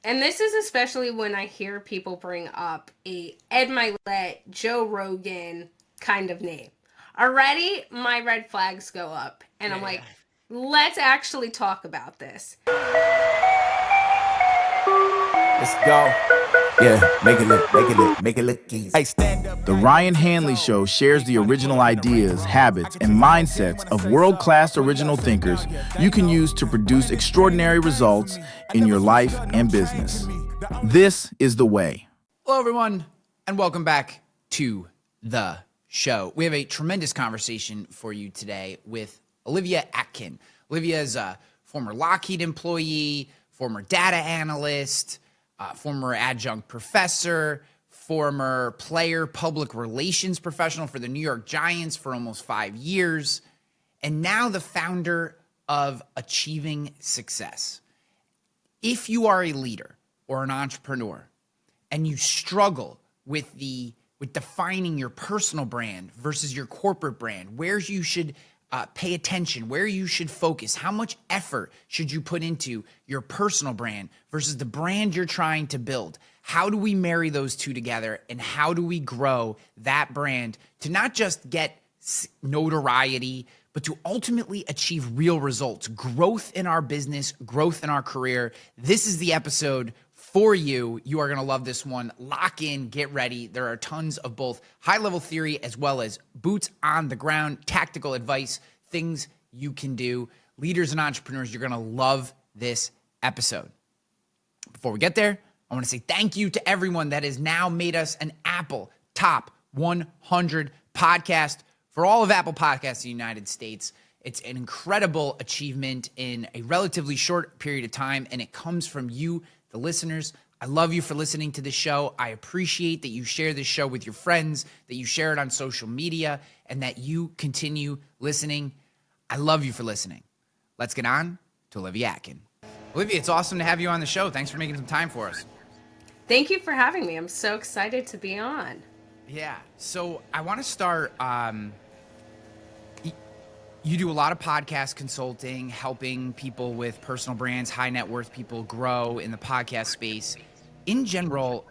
And this is especially when I hear people bring up a Ed Milet, Joe Rogan kind of name. Already, my red flags go up. And I'm Yeah. like, let's actually talk about this. Let's go. Yeah, make it look easy. Hey, stand up. The Ryan Hanley Show shares the original ideas, habits, and mindsets of world-class original thinkers you can use to produce extraordinary results in your life and business. This is the way. Hello, everyone, and welcome back to the show. We have a tremendous conversation for you today with Olivia Atkin. Olivia is a former Lockheed employee, former data analyst, former adjunct professor, former player public relations professional for the New York Giants for almost 5 years, and now the founder of Achieving Success. If you are a leader or an entrepreneur and you struggle with defining your personal brand versus your corporate brand, where you should pay attention, where you should focus, how much effort should you put into your personal brand versus the brand you're trying to build? How do we marry those two together, and how do we grow that brand to not just get notoriety, but to ultimately achieve real results, growth in our business, growth in our career? This is the episode for you. You are going to love this one. Lock in, get ready. There are tons of both high-level theory as well as boots on the ground, tactical advice, things you can do. Leaders and entrepreneurs, you're going to love this episode. Before we get there, I want to say thank you to everyone that has now made us an Apple Top 100 podcast for all of Apple Podcasts in the United States. It's an incredible achievement in a relatively short period of time, and it comes from you, the listeners. I love you for listening to the show. I appreciate that you share this show with your friends, that you share it on social media, and that you continue listening. I love you for listening. Let's get on to Olivia Atkin. Olivia, it's awesome to have you on the show. Thanks for making some time for us. Thank you for having me. I'm so excited to be on. Yeah. So I want to start. You do a lot of podcast consulting, helping people with personal brands, high net worth people grow in the podcast space. In general,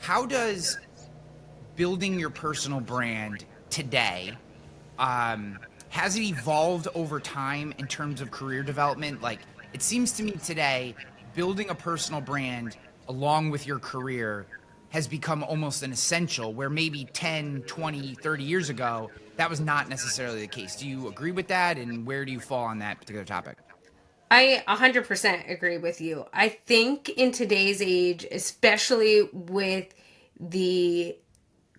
how does building your personal brand today, has it evolved over time in terms of career development? Like, it seems to me today, building a personal brand along with your career has become almost an essential, where maybe 10, 20, 30 years ago, that was not necessarily the case. Do you agree with that? And where do you fall on that particular topic? I 100% agree with you. I think in today's age, especially with the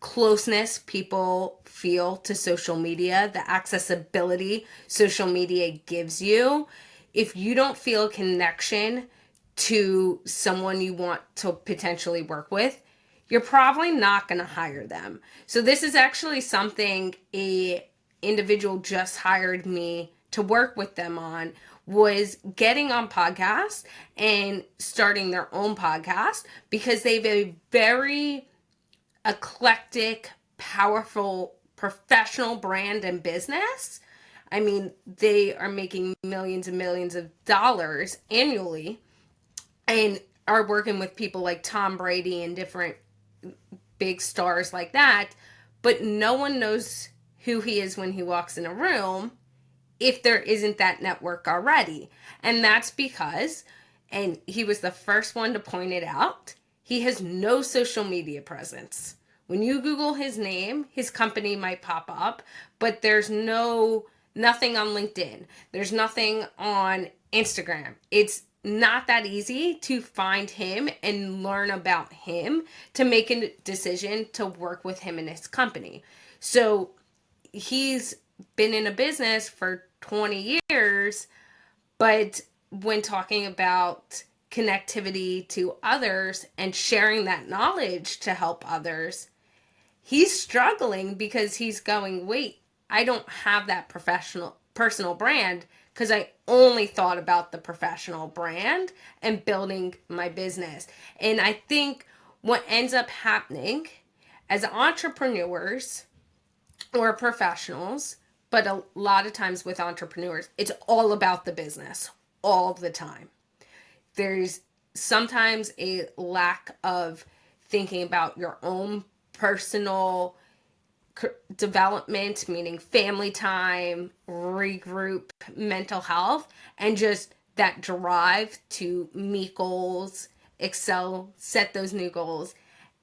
closeness people feel to social media, the accessibility social media gives you, if you don't feel a connection to someone you want to potentially work with, you're probably not going to hire them. So this is actually something a individual just hired me to work with them on, was getting on podcasts and starting their own podcast, because they have a very eclectic, powerful, professional brand and business. I mean, they are making millions and millions of dollars annually and are working with people like Tom Brady and different big stars like that, but no one knows who he is when he walks in a room if there isn't that network already. And that's because, and he was the first one to point it out, he has no social media presence. When you Google his name, his company might pop up, but there's nothing on LinkedIn. There's nothing on Instagram. It's not that easy to find him and learn about him to make a decision to work with him in his company. So he's been in a business for 20 years, but when talking about connectivity to others and sharing that knowledge to help others, he's struggling because he's going, wait, I don't have that personal brand, because I only thought about the professional brand and building my business. And I think what ends up happening as entrepreneurs or professionals, but a lot of times with entrepreneurs, it's all about the business all the time. There's sometimes a lack of thinking about your own personal development, meaning family time, regroup, mental health, and just that drive to meet goals, excel, set those new goals.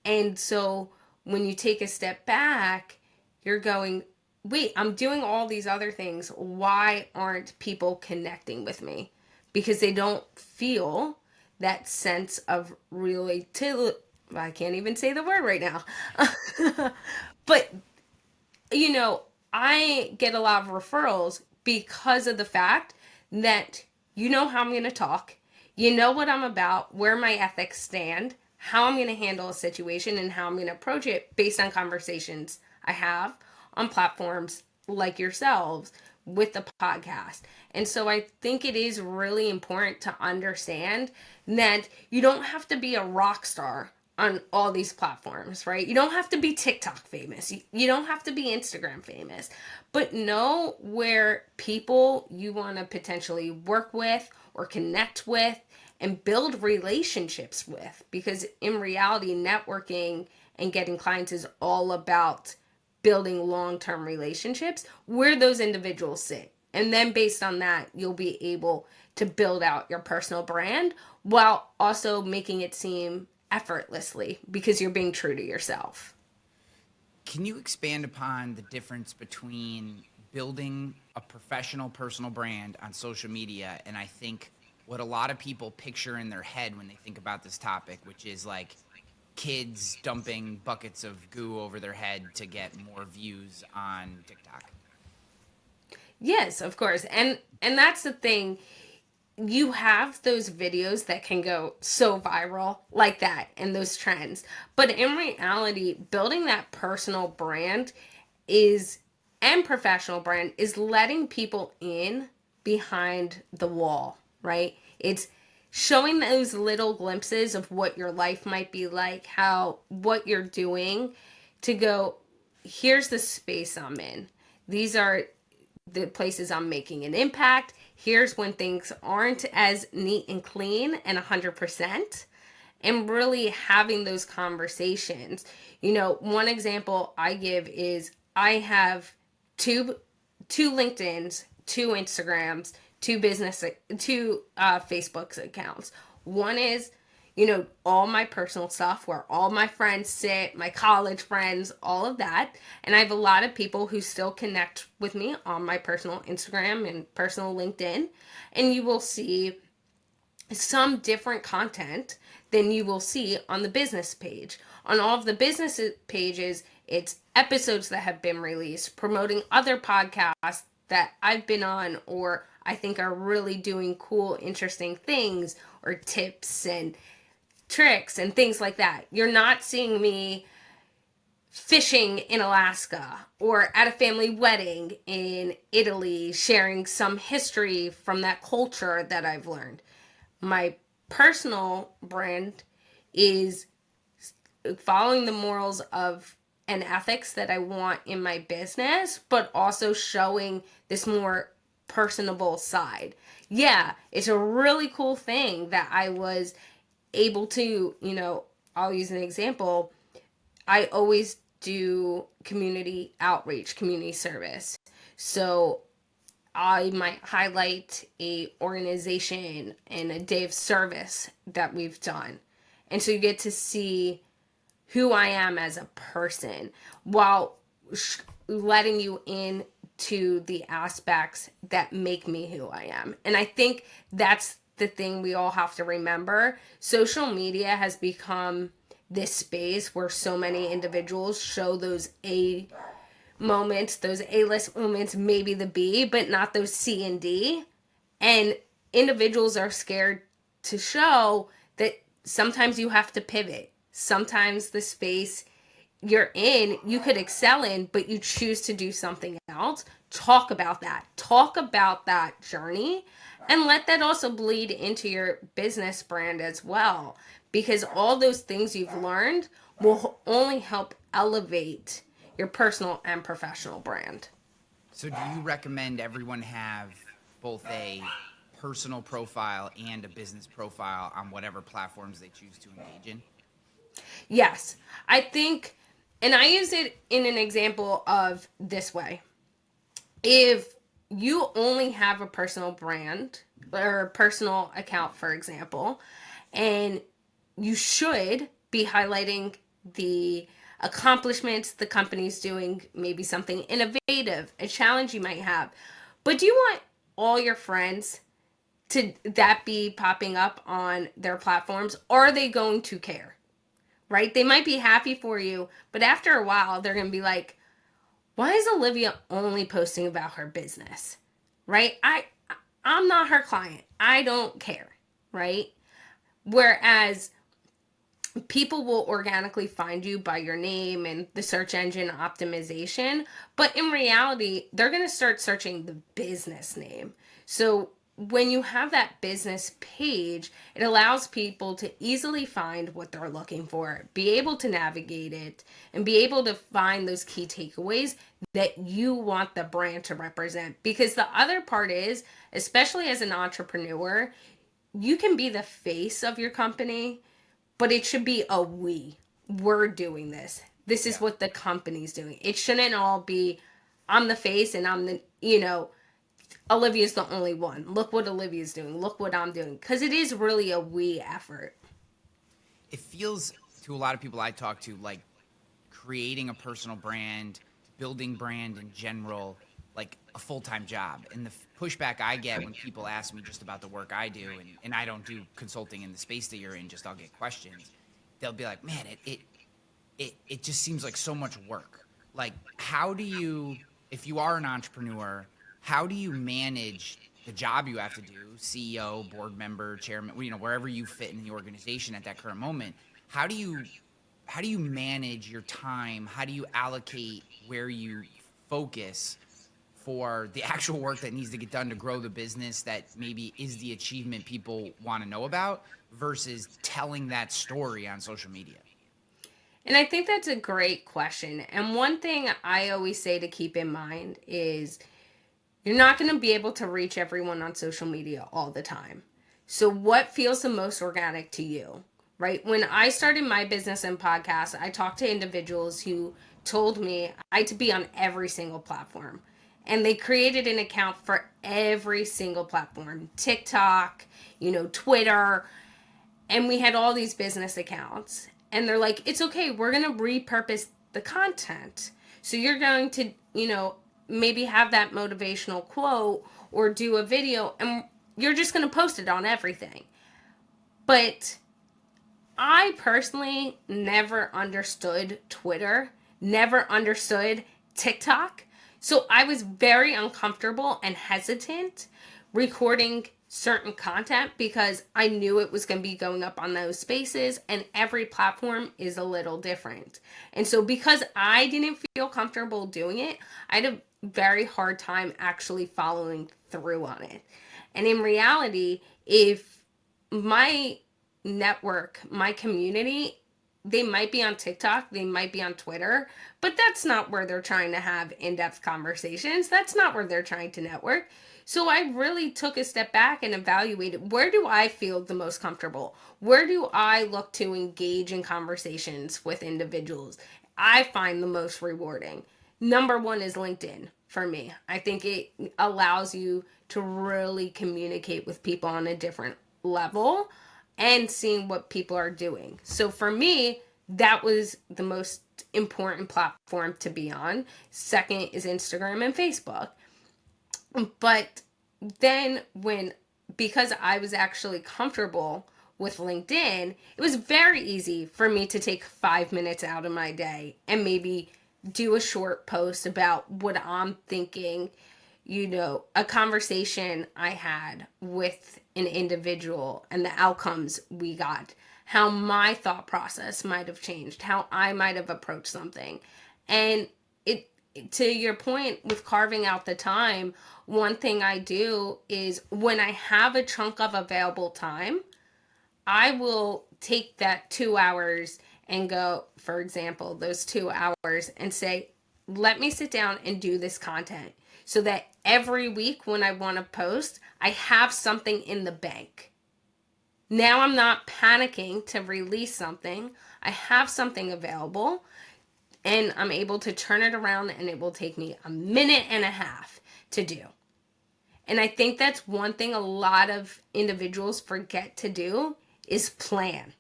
And so when you take a step back, you're going, wait, I'm doing all these other things. Why aren't people connecting with me? Because they don't feel that sense of relativity. I can't even say the word right now. But you know, I get a lot of referrals because of the fact that you know how I'm going to talk, you know what I'm about, where my ethics stand, how I'm going to handle a situation, and how I'm going to approach it based on conversations I have on platforms like yourselves with the podcast. And so I think it is really important to understand that you don't have to be a rock star on all these platforms, right? You don't have to be TikTok famous. You don't have to be Instagram famous. But know where people you want to potentially work with or connect with and build relationships with. Because in reality, networking and getting clients is all about building long-term relationships where those individuals sit. And then based on that, you'll be able to build out your personal brand while also making it seem effortlessly because you're being true to yourself. Can you expand upon the difference between building a professional personal brand on social media and I think what a lot of people picture in their head when they think about this topic, which is like kids dumping buckets of goo over their head to get more views on TikTok? Yes, of course. And that's the thing. You have those videos that can go so viral like that and those trends. But in reality, building that personal brand is and professional brand is letting people in behind the wall, right? It's showing those little glimpses of what your life might be like, how what you're doing to go, here's the space I'm in. These are the places I'm making an impact. Here's when things aren't as neat and clean and 100%. And really having those conversations. You know, one example I give is I have two LinkedIn's, two Instagrams, two Facebook's accounts. One is, you know, all my personal stuff where all my friends sit, my college friends, all of that. And I have a lot of people who still connect with me on my personal Instagram and personal LinkedIn. And you will see some different content than you will see on the business page. On all of the business pages, it's episodes that have been released, promoting other podcasts that I've been on or I think are really doing cool, interesting things, or tips and tricks and things like that. You're not seeing me fishing in Alaska or at a family wedding in Italy, sharing some history from that culture that I've learned. My personal brand is following the morals of and ethics that I want in my business, but also showing this more personable side. Yeah, it's a really cool thing that I was able to, you know, I'll use an example. I always do community outreach, community service. So I might highlight a organization and a day of service that we've done. And so you get to see who I am as a person while letting you in to the aspects that make me who I am. And I think that's the thing we all have to remember. Social media has become this space where so many individuals show those A moments, those A-list moments, maybe the B, but not those C and D. And individuals are scared to show that sometimes you have to pivot. Sometimes the space you're in, you could excel in, but you choose to do something else. Talk about that. Talk about that journey and let that also bleed into your business brand as well. Because all those things you've learned will only help elevate your personal and professional brand. So do you recommend everyone have both a personal profile and a business profile on whatever platforms they choose to engage in? Yes. I think, and I use it in an example of this way. If you only have a personal brand or a personal account, for example, and you should be highlighting the accomplishments the company's doing, maybe something innovative, a challenge you might have. But do you want all your friends to that be popping up on their platforms? Are they going to care? Right? They might be happy for you, but after a while, they're going to be like, why is Olivia only posting about her business? Right? I'm not her client. I don't care. Right? Whereas people will organically find you by your name and the search engine optimization, but in reality, they're going to start searching the business name. So when you have that business page, it allows people to easily find what they're looking for, be able to navigate it, and be able to find those key takeaways that you want the brand to represent. Because the other part is, especially as an entrepreneur, you can be the face of your company, but it should be a we. We're doing this. This is what the company's doing. It shouldn't all be, I'm the face and I'm the, Olivia's the only one. Look what Olivia's doing. Look what I'm doing. Because it is really a we effort. It feels to a lot of people I talk to like creating a personal brand, building brand in general, like a full-time job. And the pushback I get when people ask me just about the work I do, and I don't do consulting in the space that you're in, just I'll get questions. They'll be like, man, it just seems like so much work. Like, how do you, if you are an entrepreneur, how do you manage the job you have to do, CEO, board member, chairman, wherever you fit in the organization at that current moment? How do you manage your time? How do you allocate where you focus for the actual work that needs to get done to grow the business that maybe is the achievement people want to know about versus telling that story on social media? And I think that's a great question. And one thing I always say to keep in mind is you're not going to be able to reach everyone on social media all the time. So what feels the most organic to you, right? When I started my business and podcast, I talked to individuals who told me I had to be on every single platform. And they created an account for every single platform, TikTok, Twitter. And we had all these business accounts. And they're like, it's okay, we're going to repurpose the content. So you're going to, maybe have that motivational quote or do a video and you're just going to post it on everything. But I personally never understood Twitter, never understood TikTok. So I was very uncomfortable and hesitant recording certain content because I knew it was going to be going up on those spaces, and every platform is a little different. And so because I didn't feel comfortable doing it, I had a very hard time actually following through on it. And in reality, if my network, my community, they might be on TikTok, they might be on Twitter, but that's not where they're trying to have in-depth conversations. That's not where they're trying to network. So I really took a step back and evaluated, where do I feel the most comfortable? Where do I look to engage in conversations with individuals? I find the most rewarding. Number one is LinkedIn for me. I think it allows you to really communicate with people on a different level and seeing what people are doing. So for me, that was the most important platform to be on. Second is Instagram and Facebook. But then because I was actually comfortable with LinkedIn, it was very easy for me to take 5 minutes out of my day and maybe do a short post about what I'm thinking, a conversation I had with an individual and the outcomes we got, how my thought process might have changed, how I might have approached something. And to your point with carving out the time, one thing I do is when I have a chunk of available time, I will take that 2 hours and go, for example, those 2 hours and say, let me sit down and do this content. so that every week when I want to post, I have something in the bank. Now I'm not panicking to release something. I have something available and I'm able to turn it around, and it will take me a minute and a half to do. And I think that's one thing a lot of individuals forget to do is plan.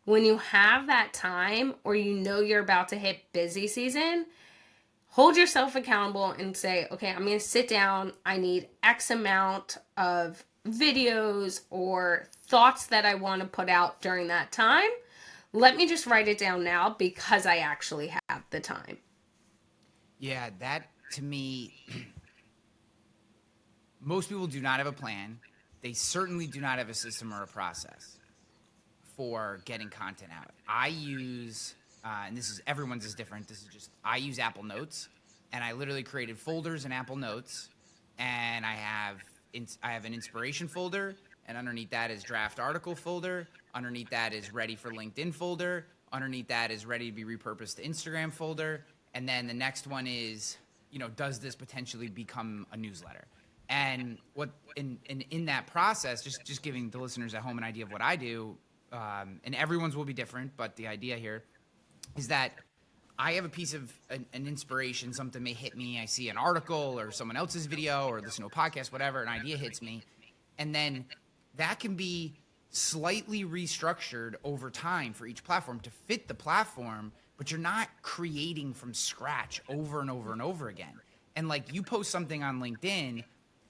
When you have that time or you know you're about to hit busy season, hold yourself accountable and say, okay, I'm going to sit down. I need X amount of videos or thoughts that I want to put out during that time. Let me just write it down now because I actually have the time. Yeah, that to me, most people do not have a plan. They certainly do not have a system or a process for getting content out. I use, and this is, everyone's is different. This is just, I use Apple Notes, and I literally created folders in Apple Notes, and I have an inspiration folder, and underneath that is draft article folder. Underneath that is ready for LinkedIn folder. Underneath that is ready to be repurposed to Instagram folder. And then the next one is, does this potentially become a newsletter? And what in that process, just giving the listeners at home an idea of what I do, and everyone's will be different, but the idea here is that I have a piece of an inspiration, something may hit me. I see an article or someone else's video or listen to a podcast, whatever, an idea hits me. And then that can be slightly restructured over time for each platform to fit the platform, but you're not creating from scratch over and over and over again. And like, you post something on LinkedIn,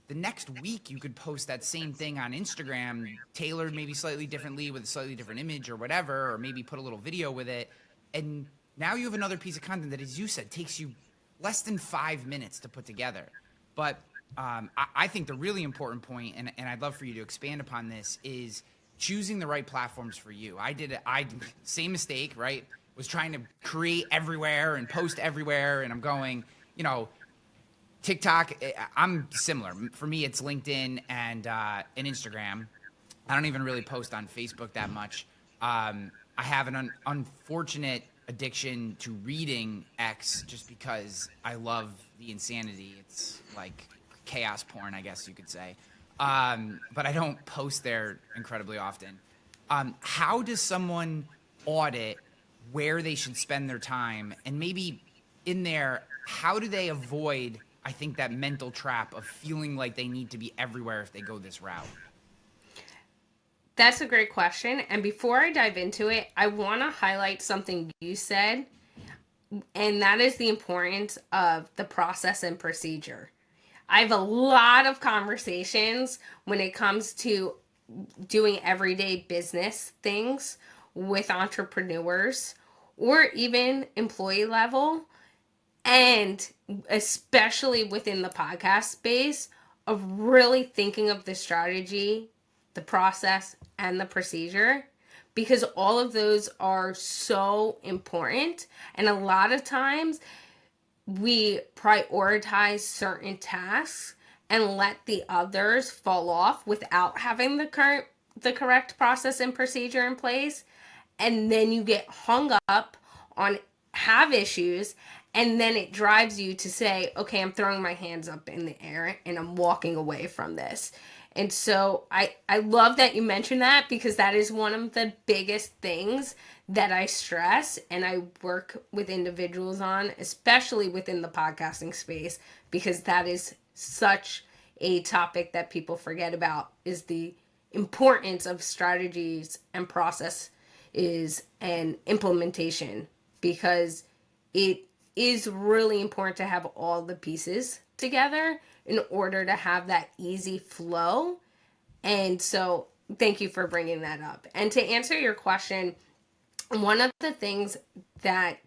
the next week you could post that same thing on Instagram, tailored maybe slightly differently with a slightly different image or whatever, or maybe put a little video with it. And now you have another piece of content that, as you said, takes you less than 5 minutes to put together. But I think the really important point, and I'd love for you to expand upon this, is choosing the right platforms for you. Same mistake, right? Was trying to create everywhere and post everywhere, and I'm going, TikTok, I'm similar. For me, it's LinkedIn and Instagram. I don't even really post on Facebook that much. I have an unfortunate addiction to reading X just because I love the insanity. It's like chaos porn, I guess you could say. But I don't post there incredibly often. How does someone audit where they should spend their time? And maybe in there, how do they avoid, I think, that mental trap of feeling like they need to be everywhere if they go this route? That's a great question. And before I dive into it, I want to highlight something you said, and that is the importance of the process and procedure. I have a lot of conversations when it comes to doing everyday business things with entrepreneurs or even employee level, and especially within the podcast space, of really thinking of the strategy, the process, and the procedure, because all of those are so important. And a lot of times we prioritize certain tasks and let the others fall off without having the correct process and procedure in place. And then you get hung up on, have issues, and then it drives you to say, okay, I'm throwing my hands up in the air and I'm walking away from this. And so I love that you mentioned that, because that is one of the biggest things that I stress and I work with individuals on, especially within the podcasting space, because that is such a topic that people forget about, is the importance of strategies and processes and implementation, because it is really important to have all the pieces together in order to have that easy flow. And so thank you for bringing that up. And to answer your question, one of the things that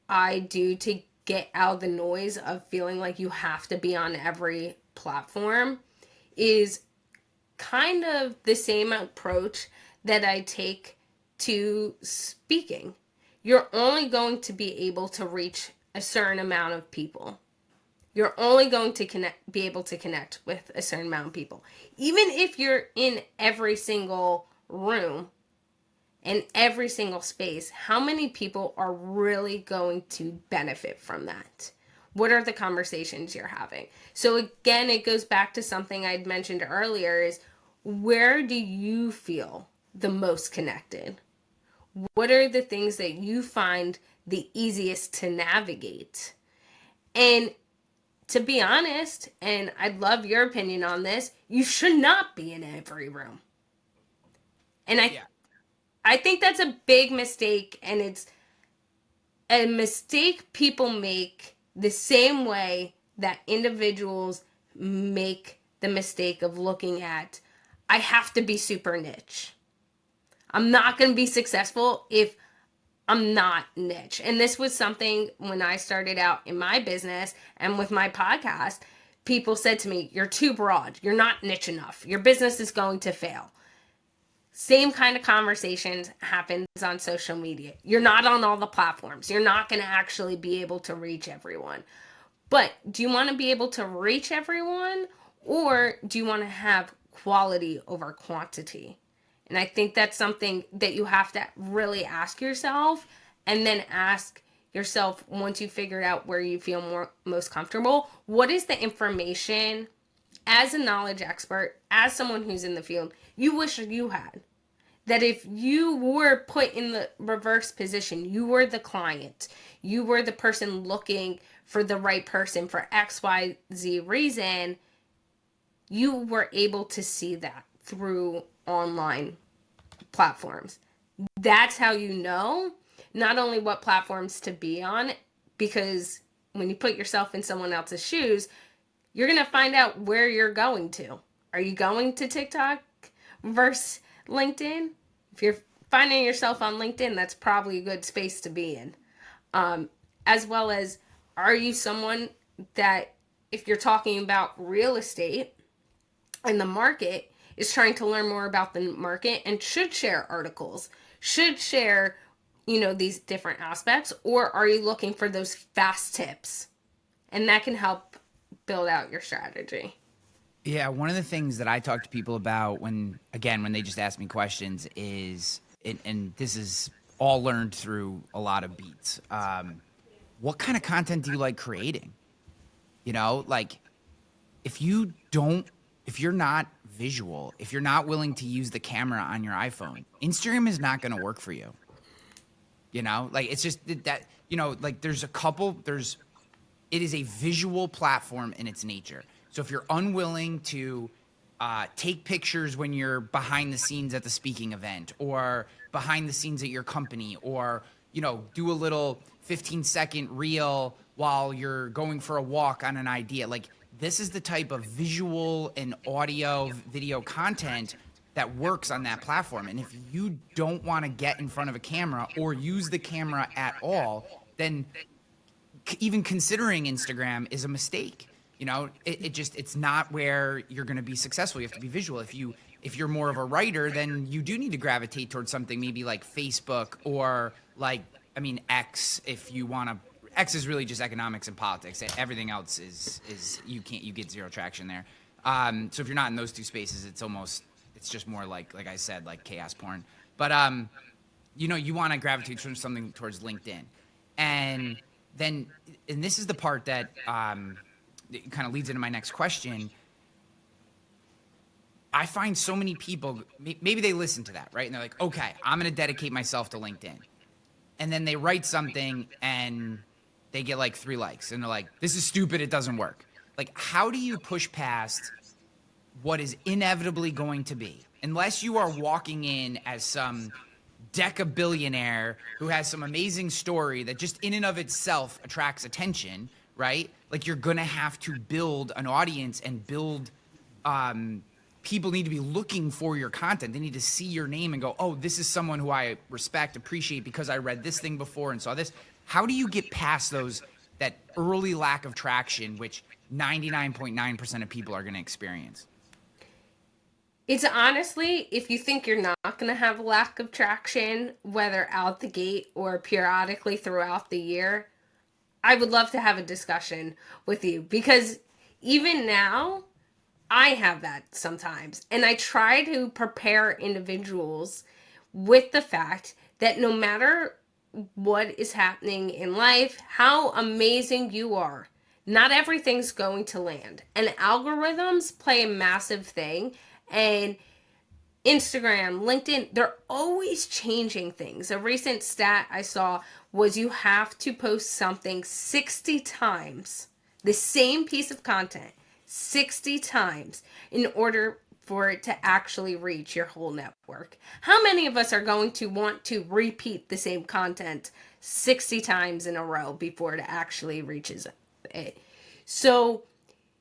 I do to get out of the noise of feeling like you have to be on every platform is kind of the same approach that I take to speaking. You're only going to be able to reach a certain amount of people. You're only going to be able to connect with a certain amount of people. Even if you're in every single room and every single space, how many people are really going to benefit from that? What are the conversations you're having? So again, it goes back to something I'd mentioned earlier is, where do you feel the most connected? What are the things that you find the easiest to navigate? And to be honest, and I'd love your opinion on this, you should not be in every room. And I think that's a big mistake, and it's a mistake people make the same way that individuals make the mistake of looking at, I have to be super niche. I'm not going to be successful if I'm not niche. And this was something when I started out in my business and with my podcast, people said to me, you're too broad. You're not niche enough. Your business is going to fail. Same kind of conversations happens on social media. You're not on all the platforms. You're not going to actually be able to reach everyone. But do you want to be able to reach everyone, or do you want to have quality over quantity? And I think that's something that you have to really ask yourself, and then ask yourself, once you figured out where you feel most comfortable, what is the information as a knowledge expert, as someone who's in the field, you wish you had? That if you were put in the reverse position, you were the client, you were the person looking for the right person for XYZ reason, you were able to see that through online platforms. That's how you know not only what platforms to be on, because when you put yourself in someone else's shoes, you're going to find out where you're going to. Are you going to TikTok versus LinkedIn? If you're finding yourself on LinkedIn, that's probably a good space to be in. As well as, are you someone that, if you're talking about real estate and the market, is trying to learn more about the market and should share articles, should share, these different aspects? Or are you looking for those fast tips? And that can help build out your strategy. Yeah, one of the things that I talk to people about when they just ask me questions is, and this is all learned through a lot of beats. What kind of content do you like creating? Like, if you're not visual, if you're not willing to use the camera on your iPhone, Instagram is not going to work for you. Like, it's just that, like, it is a visual platform in its nature. So if you're unwilling to take pictures when you're behind the scenes at the speaking event, or behind the scenes at your company, or, do a little 15-second reel while you're going for a walk on an idea, like, this is the type of visual and audio video content that works on that platform. And if you don't want to get in front of a camera or use the camera at all, then even considering Instagram is a mistake. It's not where you're going to be successful. You have to be visual. If you're more of a writer, then you do need to gravitate towards something maybe like Facebook, or X, if you want to. X is really just economics and politics. Everything else is you get zero traction there. So if you're not in those two spaces, it's just more like I said, like chaos porn. But you want to gravitate towards something towards LinkedIn, and this is the part that it kind of leads into my next question. I find so many people, maybe they listen to that, right? And they're like, okay, I'm going to dedicate myself to LinkedIn. And then they write something and they get like 3 likes. And they're like, this is stupid. It doesn't work. Like, how do you push past what is inevitably going to be? Unless you are walking in as some deca-billionaire who has some amazing story that just in and of itself attracts attention, right? Like, you're going to have to build an audience and build people need to be looking for your content. They need to see your name and go, oh, this is someone who I respect, appreciate because I read this thing before and saw this. How do you get past that early lack of traction, which 99.9% of people are going to experience? It's honestly, if you think you're not going to have a lack of traction, whether out the gate or periodically throughout the year, I would love to have a discussion with you, because even now, I have that sometimes. And I try to prepare individuals with the fact that no matter what is happening in life, how amazing you are, not everything's going to land. And algorithms play a massive thing. And Instagram, LinkedIn, they're always changing things. A recent stat I saw was you have to post something 60 times, the same piece of content, 60 times in order for it to actually reach your whole network. How many of us are going to want to repeat the same content 60 times in a row before it actually reaches it? So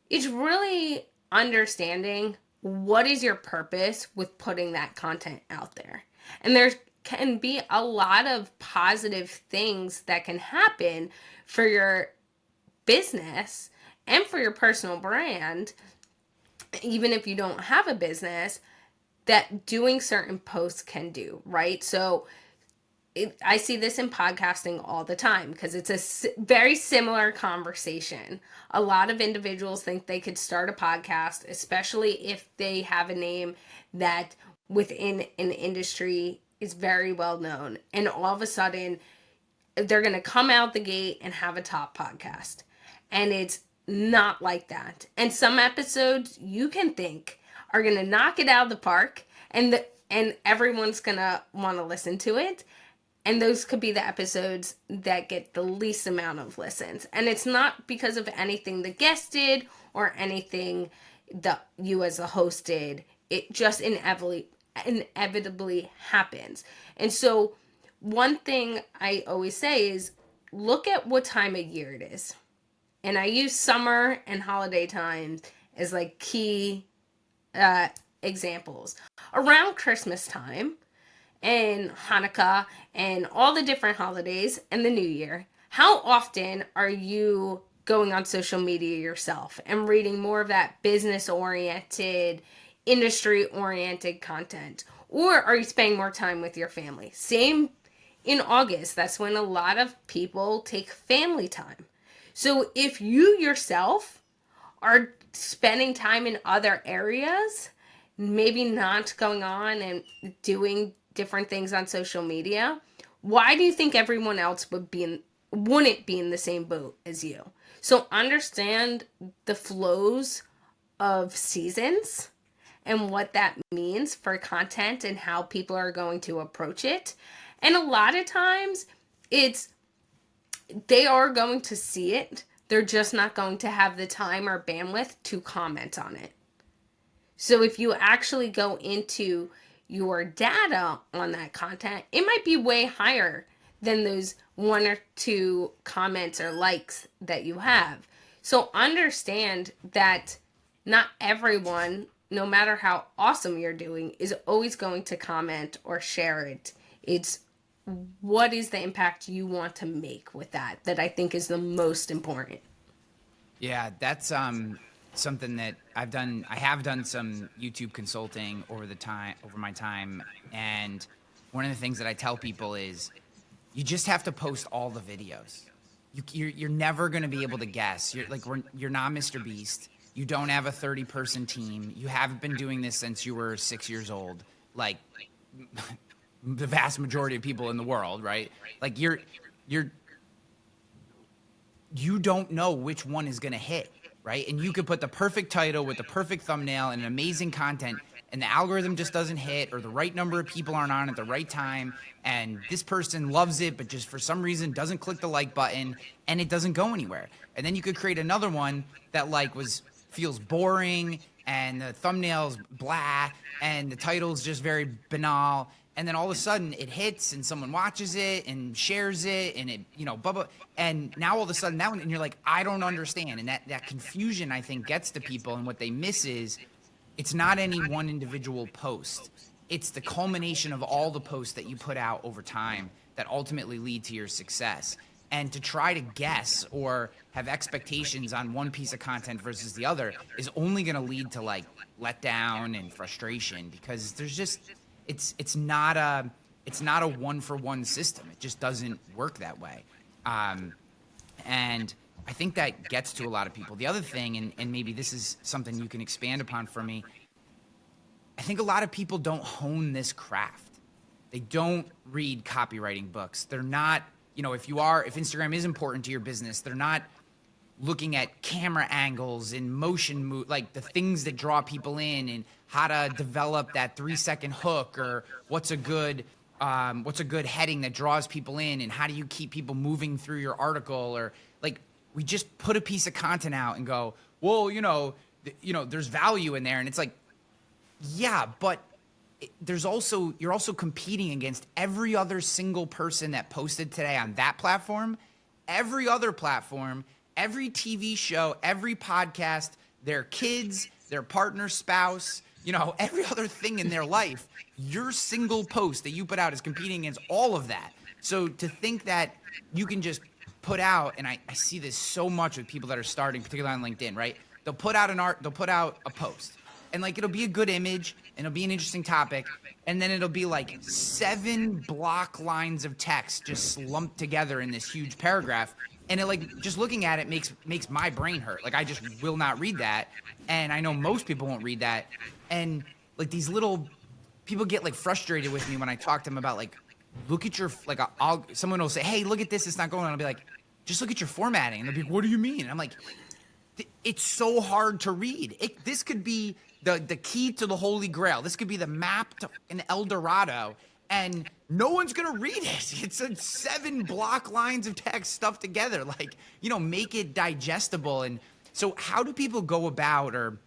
it's really understanding what is your purpose with putting that content out there. And there can be a lot of positive things that can happen for your business and for your personal brand, even if you don't have a business, that doing certain posts can do, right? So I see this in podcasting all the time because it's a very similar conversation. A lot of individuals think they could start a podcast, especially if they have a name that within an industry is very well known. And all of a sudden, they're going to come out the gate and have a top podcast. And it's not like that. And some episodes you can think are going to knock it out of the park, and everyone's going to want to listen to it. And those could be the episodes that get the least amount of listens. And it's not because of anything the guest did or anything that you as a host did. It just inevitably happens. And so one thing I always say is look at what time of year it is. And I use summer and holiday times as like key examples. Around Christmas time, and Hanukkah and all the different holidays and the New Year, how often are you going on social media yourself and reading more of that business-oriented, industry-oriented content? Or are you spending more time with your family? Same in August. That's when a lot of people take family time. So if you yourself are spending time in other areas, maybe not going on and doing different things on social media, why do you think everyone else wouldn't be in the same boat as you? So understand the flows of seasons and what that means for content and how people are going to approach it. And a lot of times they are going to see it. They're just not going to have the time or bandwidth to comment on it. So if you actually go into your data on that content, it might be way higher than those 1 or 2 comments or likes that you have. So understand that not everyone, no matter how awesome you're doing, is always going to comment or share it. It's what is the impact you want to make with that I think is the most important. Yeah, that's something that I've done. I have done some YouTube consulting over my time, and one of the things that I tell people is you just have to post all the videos. You're never going to be able to guess. You're not Mr. Beast. You don't have a 30-person team. You haven't been doing this since you were 6 years old, like the vast majority of people in the world, right? Like you don't know which one is going to hit. Right? And you could put the perfect title with the perfect thumbnail and amazing content, and the algorithm just doesn't hit, or the right number of people aren't on at the right time, and this person loves it, but just for some reason doesn't click the like button, and it doesn't go anywhere. And then you could create another one that feels boring, and the thumbnail's blah, and the title's just very banal. And then all of a sudden it hits and someone watches it and shares it and it, blah, blah. And now all of a sudden that one, and you're like, I don't understand. And that confusion, I think, gets to people. And what they miss is it's not any one individual post. It's the culmination of all the posts that you put out over time that ultimately lead to your success. And to try to guess or have expectations on one piece of content versus the other is only going to lead to letdown and frustration, because there's just, it's not a 1-for-1 system. It just doesn't work that way. And I think that gets to a lot of people. The other thing, and maybe this is something you can expand upon for me, I think a lot of people don't hone this craft. They don't read copywriting books. They're not, if Instagram is important to your business, they're not looking at camera angles and motion like the things that draw people in, and how to develop that 3-second hook, or what's a good heading that draws people in, and how do you keep people moving through your article, or like we just put a piece of content out and go, well, there's value in there, and it's like, yeah, but you're also competing against every other single person that posted today on that platform, every other platform, every TV show, every podcast, their kids, their partner, spouse, every other thing in their life. Your single post that you put out is competing against all of that. So to think that you can just put out, and I see this so much with people that are starting, particularly on LinkedIn, right? They'll put out a post, and like it'll be a good image and it'll be an interesting topic, and then it'll be like 7 block lines of text just lumped together in this huge paragraph. And it, like, just looking at it makes my brain hurt. Like, I just will not read that. And I know most people won't read that. And like these little people get like frustrated with me when I talk to them about like, look at your, like, someone will say, hey, look at this, it's not going on. I'll be like, just look at your formatting. And they'll be like, what do you mean? And I'm like, it's so hard to read. This could be the key to the Holy Grail. This could be the map to an El Dorado, and no one's gonna read it. It's 7 block lines of text stuffed together. Like, make it digestible. And so how do people go about, or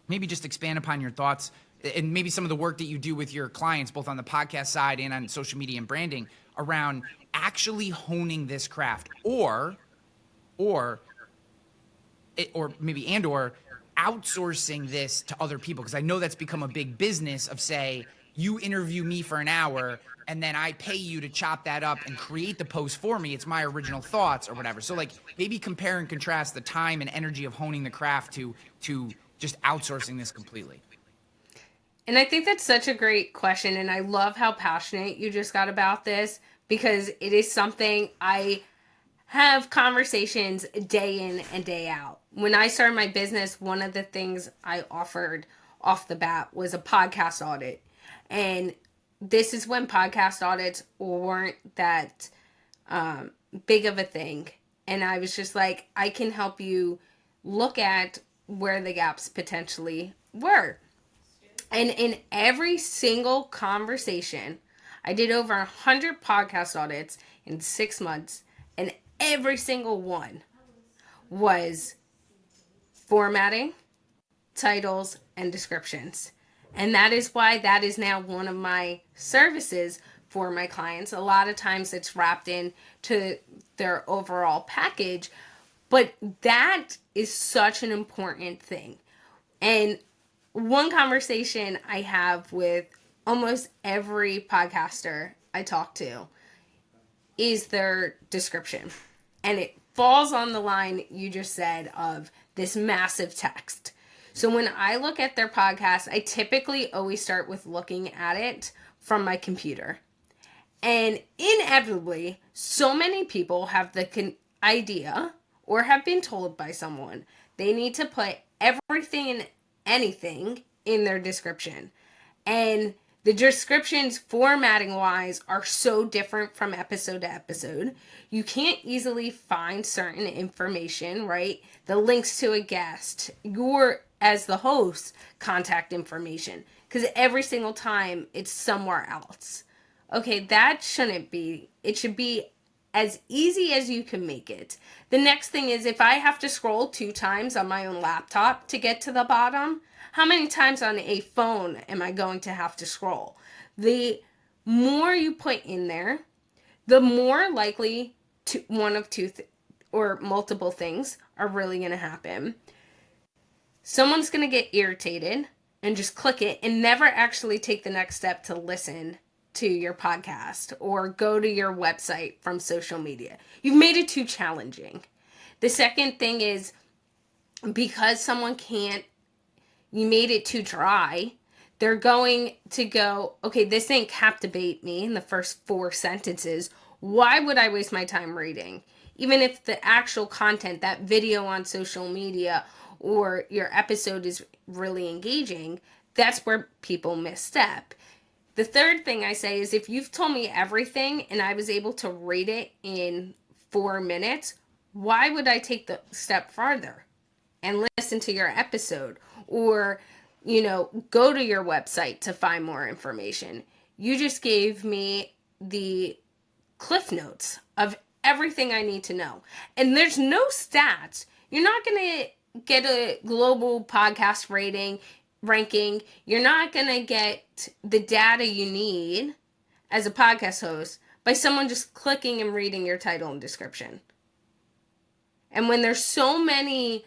maybe just expand upon your thoughts, and maybe some of the work that you do with your clients, both on the podcast side and on social media and branding, around actually honing this craft, or outsourcing this to other people? Because I know that's become a big business of, say, you interview me for an hour and then I pay you to chop that up and create the post for me. It's my original thoughts or whatever. So like maybe compare and contrast the time and energy of honing the craft to just outsourcing this completely. And I think that's such a great question. And I love how passionate you just got about this, because it is something I have conversations day in and day out. When I started my business, one of the things I offered off the bat was a podcast audit. And this is when podcast audits weren't that big of a thing. And I was just like, I can help you look at where the gaps potentially were. And in every single conversation, I did over 100 podcast audits in 6 months, and every single one was formatting, titles, and descriptions. And that is why that is now one of my services for my clients. A lot of times it's wrapped into their overall package, but that is such an important thing. And one conversation I have with almost every podcaster I talk to is their description. And it falls on the line you just said of this massive text. So when I look at their podcast, I typically always start with looking at it from my computer. And inevitably, so many people have the idea or have been told by someone they need to put everything and anything in their description. And the descriptions, formatting wise, are so different from episode to episode. You can't easily find certain information, right? The links to a guest, your, as the host, contact information, because every single time it's somewhere else. Okay, that shouldn't be. It should be as easy as you can make it. The next thing is, if I have to scroll 2 times on my own laptop to get to the bottom, how many times on a phone am I going to have to scroll? The more you put in there, the more likely one of two or multiple things are really going to happen. Someone's going to get irritated and just click it and never actually take the next step to listen to your podcast or go to your website from social media. You've made it too challenging. The second thing is, because you made it too dry, they're going to go, okay, this didn't captivate me in the first 4 sentences. Why would I waste my time reading? Even if the actual content, that video on social media or your episode is really engaging, that's where people misstep. The third thing I say is, if you've told me everything and I was able to rate it in 4 minutes, why would I take the step farther and listen to your episode or, go to your website to find more information? You just gave me the cliff notes of everything I need to know. And there's no stats. You're not going to get a global podcast ranking. You're not going to get the data you need as a podcast host by someone just clicking and reading your title and description. And when there's so many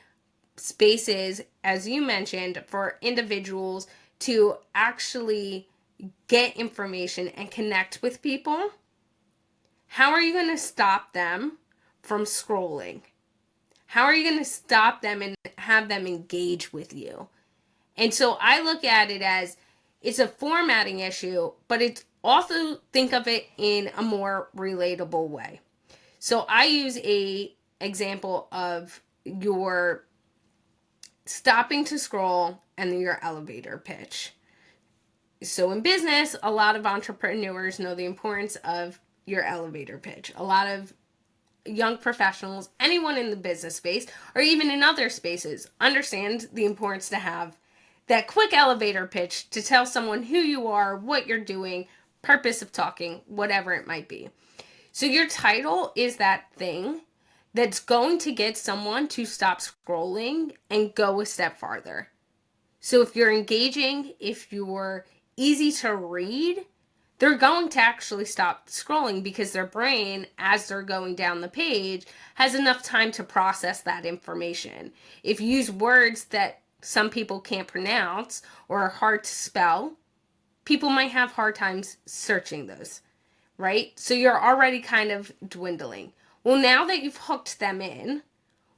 spaces, as you mentioned, for individuals to actually get information and connect with people, how are you going to stop them from scrolling? How are you going to stop them and have them engage with you? And so I look at it as it's a formatting issue, but it's also think of it in a more relatable way. So I use a example of your stopping to scroll and your elevator pitch. So in business, a lot of entrepreneurs know the importance of your elevator pitch. A lot of young professionals, anyone in the business space, or even in other spaces, understand the importance to have that quick elevator pitch to tell someone who you are, what you're doing, purpose of talking, whatever it might be. So your title is that thing that's going to get someone to stop scrolling and go a step farther. So if you're engaging, if you're easy to read, they're going to actually stop scrolling because their brain, as they're going down the page, has enough time to process that information. If you use words that some people can't pronounce or are hard to spell, people might have hard times searching those, right? So you're already kind of dwindling. Well, now that you've hooked them in,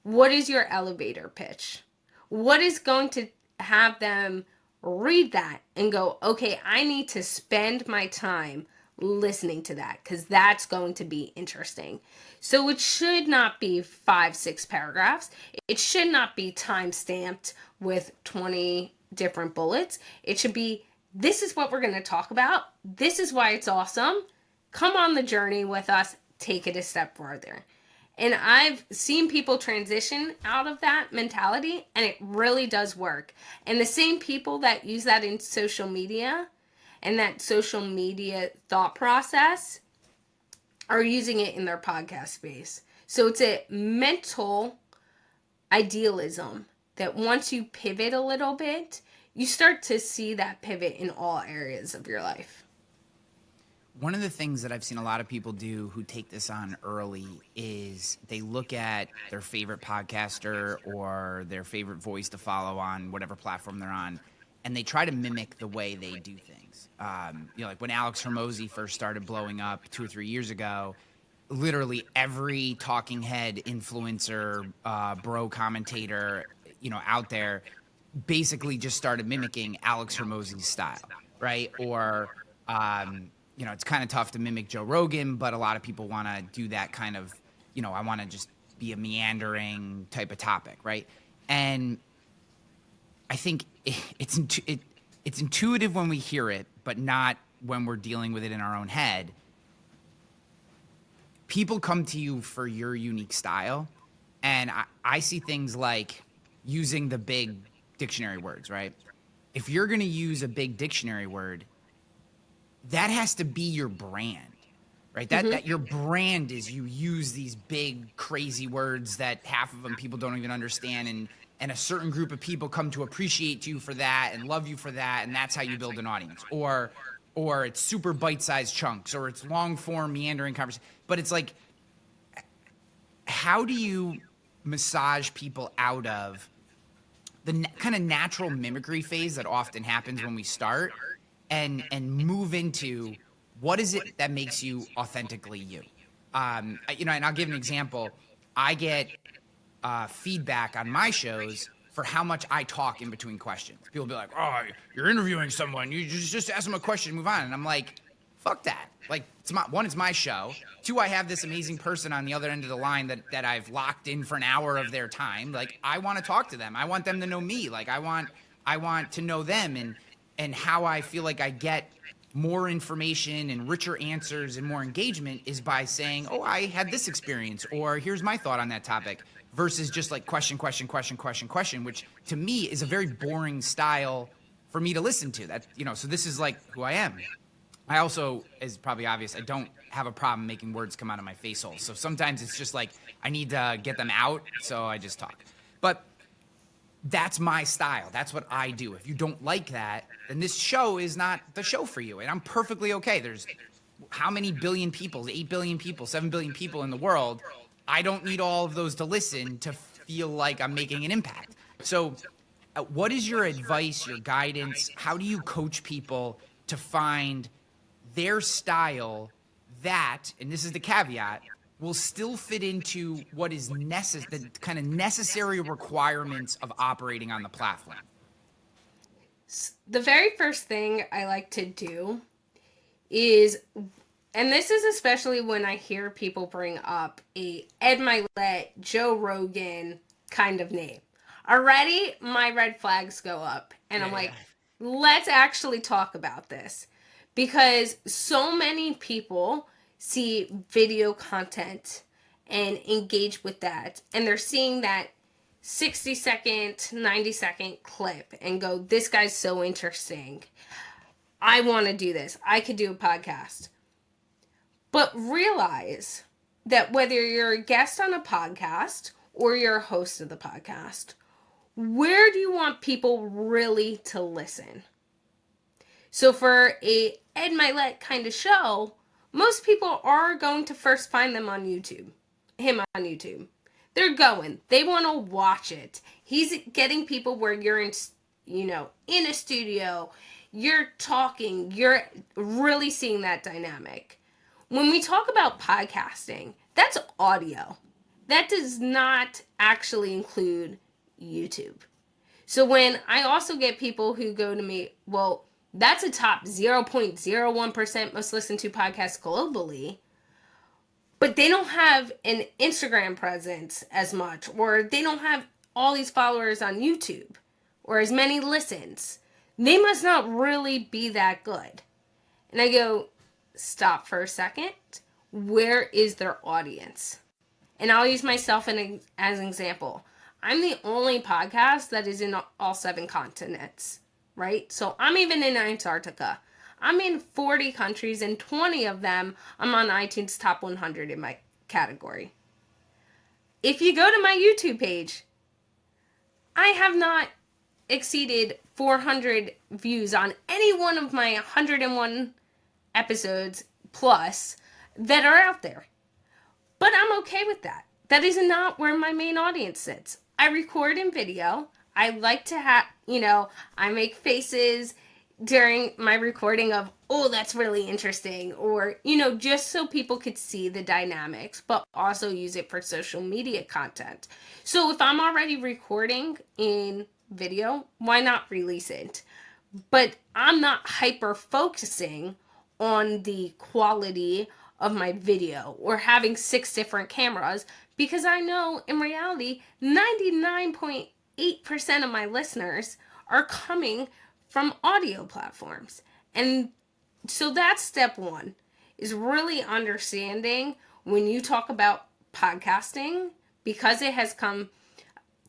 what is your elevator pitch? What is going to have them read that and go, okay, I need to spend my time listening to that because that's going to be interesting. So it should not be 5-6 paragraphs. It should not be time stamped with 20 different bullets. It should be, this is what we're going to talk about. This is why it's awesome. Come on the journey with us. Take it a step farther. And I've seen people transition out of that mentality, and it really does work. And the same people that use that in social media and that social media thought process are using it in their podcast space. So it's a mental idealism that once you pivot a little bit, you start to see that pivot in all areas of your life. One of the things that I've seen a lot of people do who take this on early is they look at their favorite podcaster or their favorite voice to follow on whatever platform they're on, and they try to mimic the way they do things. Like when Alex Hormozy first started blowing up 2 or 3 years ago, literally every talking head influencer, bro commentator, out there basically just started mimicking Alex Hormozy's style, right? Or it's kind of tough to mimic Joe Rogan, but a lot of people want to do that kind of, I want to just be a meandering type of topic, right? And I think it's intuitive when we hear it, but not when we're dealing with it in our own head. People come to you for your unique style, and I see things like using the big dictionary words, right? If you're going to use a big dictionary word, that has to be your brand, right? That your brand is you use these big, crazy words that half of them people don't even understand, and a certain group of people come to appreciate you for that and love you for that, and that's how you build an audience. Or it's super bite-sized chunks, or it's long-form meandering conversation. But it's like, how do you massage people out of the kind of natural mimicry phase that often happens when we start and move into what is it that makes you authentically you? And I'll give an example. I get feedback on my shows for how much I talk in between questions. People will be like, oh, you're interviewing someone. You just ask them a question and move on. And I'm like, fuck that. Like, it's my show. 2, I have this amazing person on the other end of the line that I've locked in for an hour of their time. Like, I want to talk to them. I want them to know me. Like, I want to know them and how I feel like I get more information and richer answers and more engagement is by saying, oh, I had this experience, or here's my thought on that topic, versus just like question, which to me is a very boring style for me to listen to. That, so this is like who I am. I also, as probably obvious, I don't have a problem making words come out of my face hole. So sometimes it's just like I need to get them out, so I just talk. But that's my style. That's what I do. If you don't like that, then this show is not the show for you. And I'm perfectly okay. There's how many billion people, 8 billion people, 7 billion people in the world. I don't need all of those to listen to feel like I'm making an impact. So what is your advice, your guidance? How do you coach people to find their style that, and this is the caveat, will still fit into what is the kind of necessary requirements of operating on the platform? The very first thing I like to do is, and this is especially when I hear people bring up a Ed Milet, Joe Rogan kind of name. Already my red flags go up, and I'm like, let's actually talk about this. Because so many people see video content and engage with that, and they're seeing that 60-second, 90-second clip and go, this guy's so interesting. I want to do this. I could do a podcast. But realize that whether you're a guest on a podcast or you're a host of the podcast, where do you want people really to listen? So for a Ed Milet kind of show, most people are going to first find him on YouTube. They're going. They want to watch it. He's getting people where you're in a studio, you're talking, you're really seeing that dynamic. When we talk about podcasting, that's audio. That does not actually include YouTube. So when I also get people who go to me, well, that's a top 0.01% most listened to podcast globally, but they don't have an Instagram presence as much, or they don't have all these followers on YouTube, or as many listens. They must not really be that good. And I go, stop for a second. Where is their audience? And I'll use myself as an example. I'm the only podcast that is in all 7 continents. Right? So I'm even in Antarctica. I'm in 40 countries, and 20 of them I'm on iTunes Top 100 in my category. If you go to my YouTube page, I have not exceeded 400 views on any one of my 101 episodes plus that are out there. But I'm okay with that. That is not where my main audience sits. I record in video. I like to have, I make faces during my recording of, oh, that's really interesting. Or, just so people could see the dynamics, but also use it for social media content. So if I'm already recording in video, why not release it? But I'm not hyper focusing on the quality of my video or having 6 different cameras, because I know in reality, 99.8% of my listeners are coming from audio platforms. And so that's step 1, is really understanding when you talk about podcasting, because it has come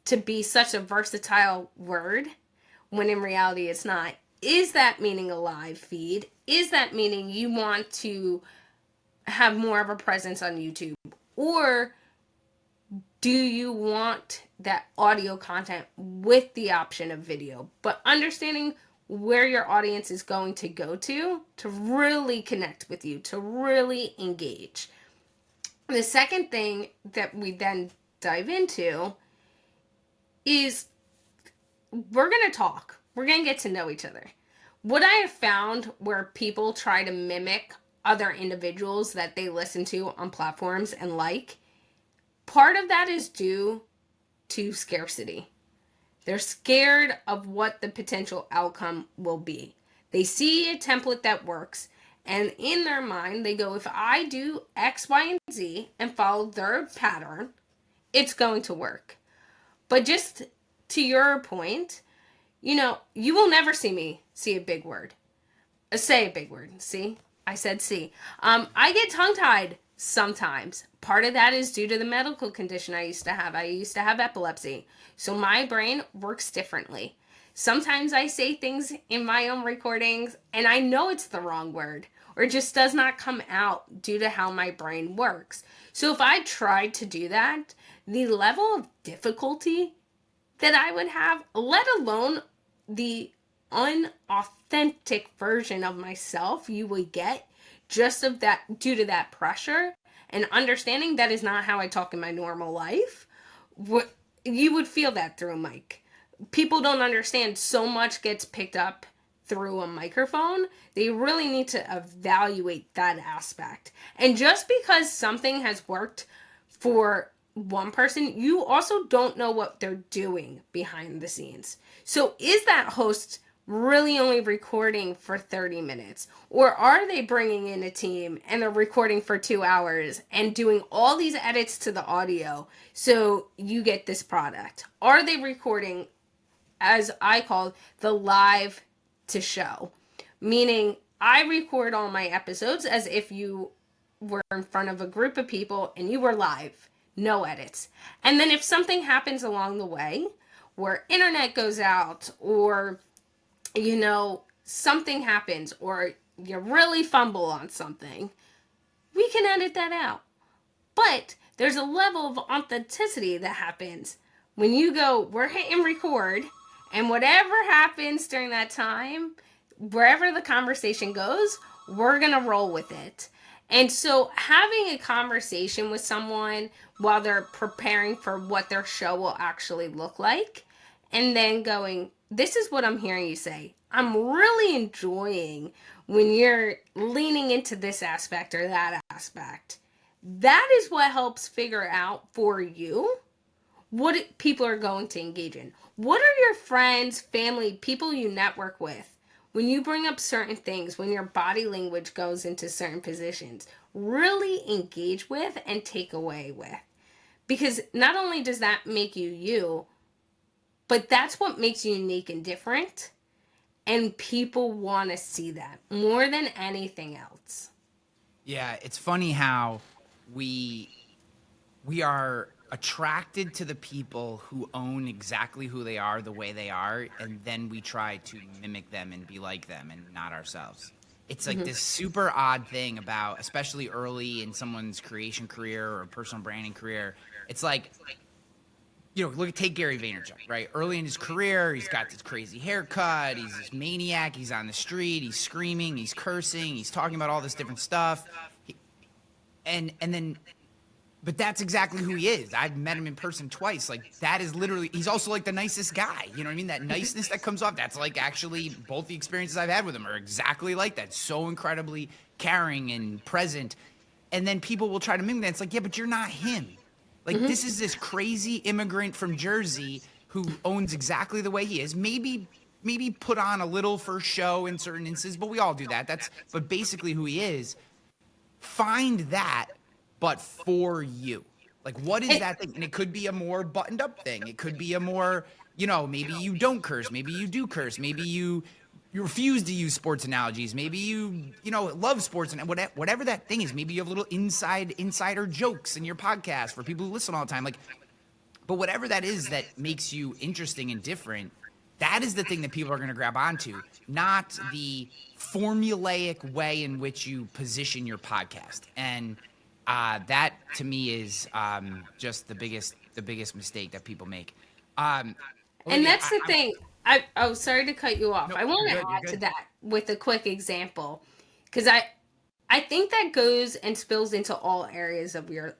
to be such a versatile word, when in reality it's not. Is that meaning a live feed? Is that meaning you want to have more of a presence on YouTube? Or do you want that audio content with the option of video? But understanding where your audience is going to go to really connect with you, to really engage. The second thing that we then dive into is we're going to talk. We're going to get to know each other. What I have found where people try to mimic other individuals that they listen to on platforms and part of that is due to scarcity. They're scared of what the potential outcome will be. They see a template that works, and in their mind, they go, if I do X, Y, and Z and follow their pattern, it's going to work. But just to your point, you will never see me see a big word. Say a big word. See? I said see. I get tongue-tied sometimes. Part of that is due to the medical condition I used to have. I used to have epilepsy. So my brain works differently. Sometimes I say things in my own recordings and I know it's the wrong word or it just does not come out due to how my brain works. So if I tried to do that, the level of difficulty that I would have, let alone the unauthentic version of myself you would get just of that due to that pressure and understanding that is not how I talk in my normal life. What you would feel that through a mic. People don't understand so much gets picked up through a microphone. They really need to evaluate that aspect. And just because something has worked for one person, you also don't know what they're doing behind the scenes. So is that host really only recording for 30 minutes? Or are they bringing in a team and they're recording for 2 hours and doing all these edits to the audio so you get this product? Are they recording, as I call the live to show? Meaning I record all my episodes as if you were in front of a group of people and you were live. No edits. And then if something happens along the way where internet goes out or, something happens or you really fumble on something, we can edit that out. But there's a level of authenticity that happens when you go, we're hitting record, and whatever happens during that time, wherever the conversation goes, we're going to roll with it. And so having a conversation with someone while they're preparing for what their show will actually look like, and then going, this is what I'm hearing you say. I'm really enjoying when you're leaning into this aspect or that aspect. That is what helps figure out for you what people are going to engage in. What are your friends, family, people you network with? When you bring up certain things, when your body language goes into certain positions, really engage with and take away with. Because not only does that make you you, but that's what makes you unique and different. And people want to see that more than anything else. Yeah, it's funny how we are attracted to the people who own exactly who they are, the way they are, and then we try to mimic them and be like them and not ourselves. It's like this super odd thing about, especially early in someone's creation career or personal branding career. It's like, take Gary Vaynerchuk, right? Early in his career, he's got this crazy haircut. He's this maniac. He's on the street. He's screaming. He's cursing. He's talking about all this different stuff. But that's exactly who he is. I've met him in person twice. Like, that is literally, he's also like the nicest guy. You know what I mean? That niceness that comes off, that's like actually both the experiences I've had with him are exactly like that. So incredibly caring and present. And then people will try to mimic that. It's like, yeah, but you're not him. Like, this is this crazy immigrant from Jersey who owns exactly the way he is. Maybe put on a little for show in certain instances, but we all do that. But basically who he is. Find that, but for you. Like, what is that thing? And it could be a more buttoned up thing. It could be a more, maybe you don't curse. Maybe you do curse. Maybe you refuse to use sports analogies. Maybe you love sports and whatever that thing is. Maybe you have little insider jokes in your podcast for people who listen all the time. Like, but whatever that is that makes you interesting and different, that is the thing that people are going to grab onto, not the formulaic way in which you position your podcast. And that to me is just the biggest mistake that people make. And that's the thing. Sorry to cut you off. No, I want to add to that with a quick example, because I think that goes and spills into all areas of your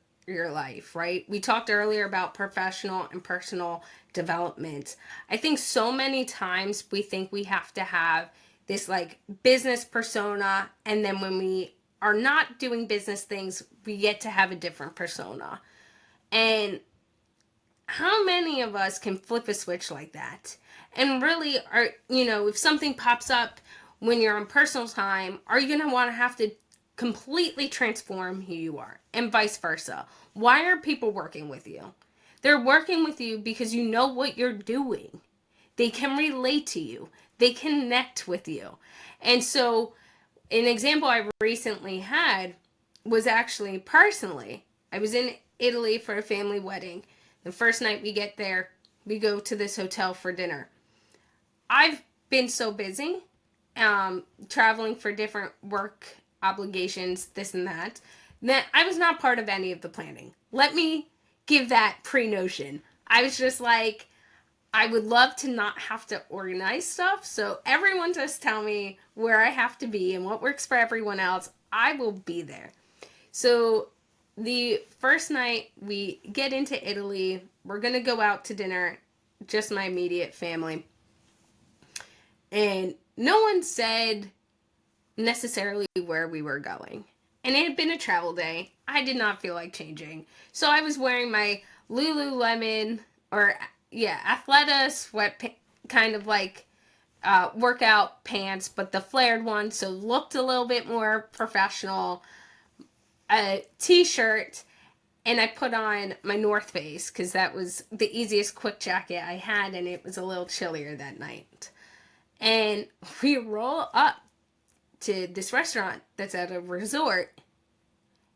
life, right? We talked earlier about professional and personal development. I think so many times we think we have to have this like business persona, and then when we are not doing business things, we get to have a different persona. And how many of us can flip a switch like that? And really, if something pops up when you're on personal time, are you going to want to have to completely transform who you are? And vice versa. Why are people working with you? They're working with you because you know what you're doing. They can relate to you. They connect with you. And so an example I recently had was actually personally. I was in Italy for a family wedding. The first night we get there, we go to this hotel for dinner. I've been so busy traveling for different work obligations, this and that I was not part of any of the planning. Let me give that pre-notion. I was just like, I would love to not have to organize stuff. So everyone just tell me where I have to be and what works for everyone else. I will be there. So the first night we get into Italy, we're going to go out to dinner, just my immediate family. And no one said necessarily where we were going. And it had been a travel day. I did not feel like changing. So I was wearing my Lululemon or Athleta sweat kind of like workout pants, but the flared one, so looked a little bit more professional. A t-shirt, and I put on my North Face because that was the easiest quick jacket I had, and it was a little chillier that night. And we roll up to this restaurant that's at a resort,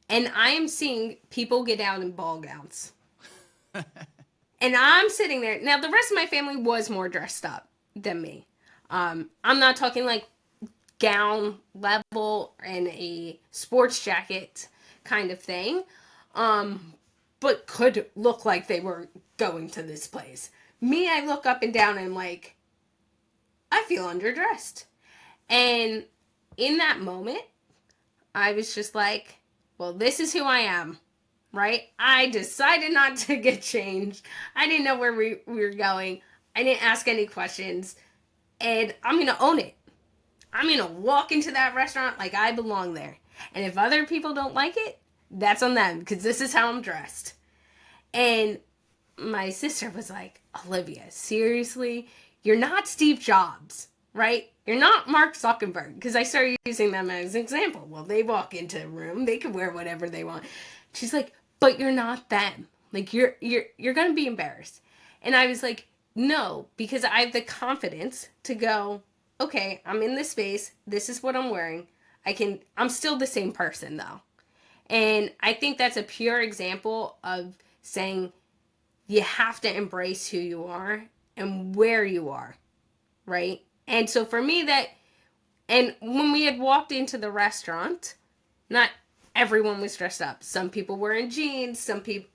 and I am seeing people get out in ball gowns. And I'm sitting there. Now, the rest of my family was more dressed up than me. I'm not talking like gown level and a sports jacket kind of thing, but could look like they were going to this place. Me, I look up and down and I'm like, I feel underdressed. And in that moment, I was just like, well, this is who I am, right? I decided not to get changed. I didn't know where we were going. I didn't ask any questions. And I'm going to own it. I'm going to walk into that restaurant like I belong there. And if other people don't like it, that's on them, because this is how I'm dressed. And my sister was like, Olivia, seriously? You're not Steve Jobs, right? You're not Mark Zuckerberg, because I started using them as an example. Well, they walk into a room, they can wear whatever they want. She's like, but you're not them. Like, you're going to be embarrassed. And I was like, no, because I have the confidence to go, okay, I'm in this space. This is what I'm wearing. I'm still the same person though. And I think that's a pure example of saying you have to embrace who you are and where you are, right? And so for me and when we had walked into the restaurant, not everyone was dressed up. Some people were in jeans,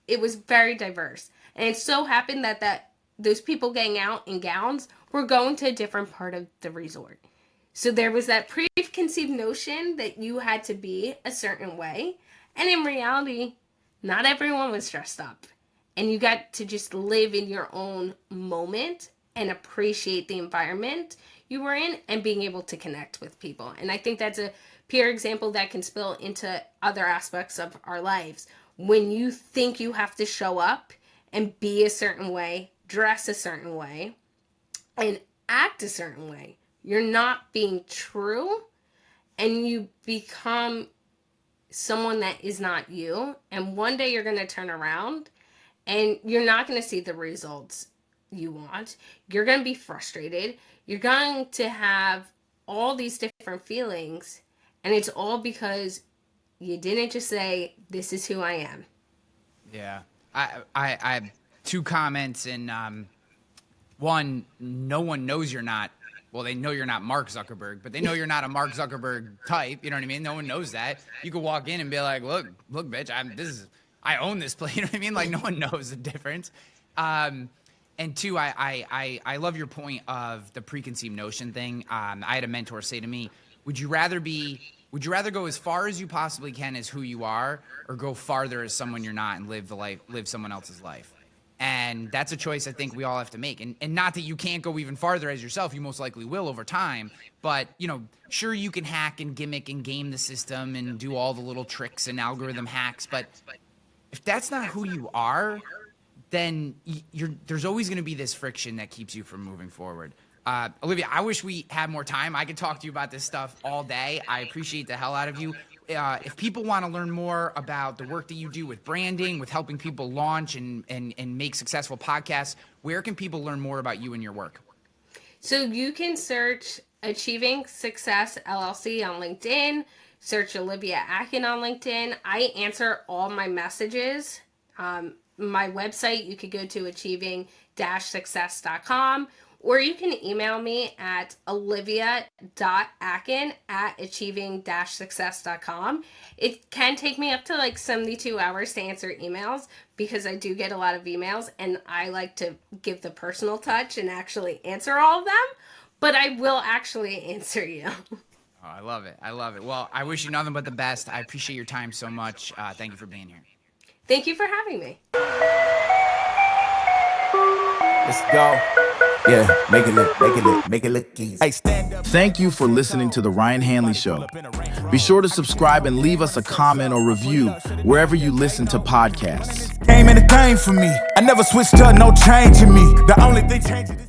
it was very diverse. And it so happened that those people getting out in gowns were going to a different part of the resort. So there was that preconceived notion that you had to be a certain way. And in reality, not everyone was dressed up. And you got to just live in your own moment and appreciate the environment you were in and being able to connect with people. And I think that's a pure example that can spill into other aspects of our lives. When you think you have to show up and be a certain way, dress a certain way, and act a certain way, you're not being true, and you become someone that is not you. And one day you're going to turn around and you're not going to see the results you want. You're going to be frustrated. You're going to have all these different feelings, and it's all because you didn't just say, this is who I am. Yeah. I have two comments, and one, no one knows you're not. Well, they know you're not Mark Zuckerberg, but they know you're not a Mark Zuckerberg type. You know what I mean? No one knows that. You could walk in and be like, look, bitch, I own this place. You know what I mean? Like, no one knows the difference. And two, I love your point of the preconceived notion thing. I had a mentor say to me, would you rather go as far as you possibly can as who you are, or go farther as someone you're not and live someone else's life? And that's a choice I think we all have to make. And not that you can't go even farther as yourself, you most likely will over time. But, sure, you can hack and gimmick and game the system and do all the little tricks and algorithm hacks. But if that's not who you are, then there's always going to be this friction that keeps you from moving forward. Olivia, I wish we had more time. I could talk to you about this stuff all day. I appreciate the hell out of you. If people want to learn more about the work that you do with branding, with helping people launch and make successful podcasts, where can people learn more about you and your work? So you can search Achieving Success LLC on LinkedIn, search Olivia Atkin on LinkedIn. I answer all my messages. My website, you could go to achieving-success.com, or you can email me at olivia.atkin@achieving-success.com. It can take me up to like 72 hours to answer emails because I do get a lot of emails and I like to give the personal touch and actually answer all of them, but I will actually answer you. Oh, I love it. I love it. Well, I wish you nothing but the best. I appreciate your time so much. Thank you for being here. Thank you for having me. Let's go. Yeah, make it look easy. Hey, stand up. Thank you for listening to The Ryan Hanley Show. Be sure to subscribe and leave us a comment or review wherever you listen to podcasts. Came in the game for me. I never switched up, no change in me. The only thing changing is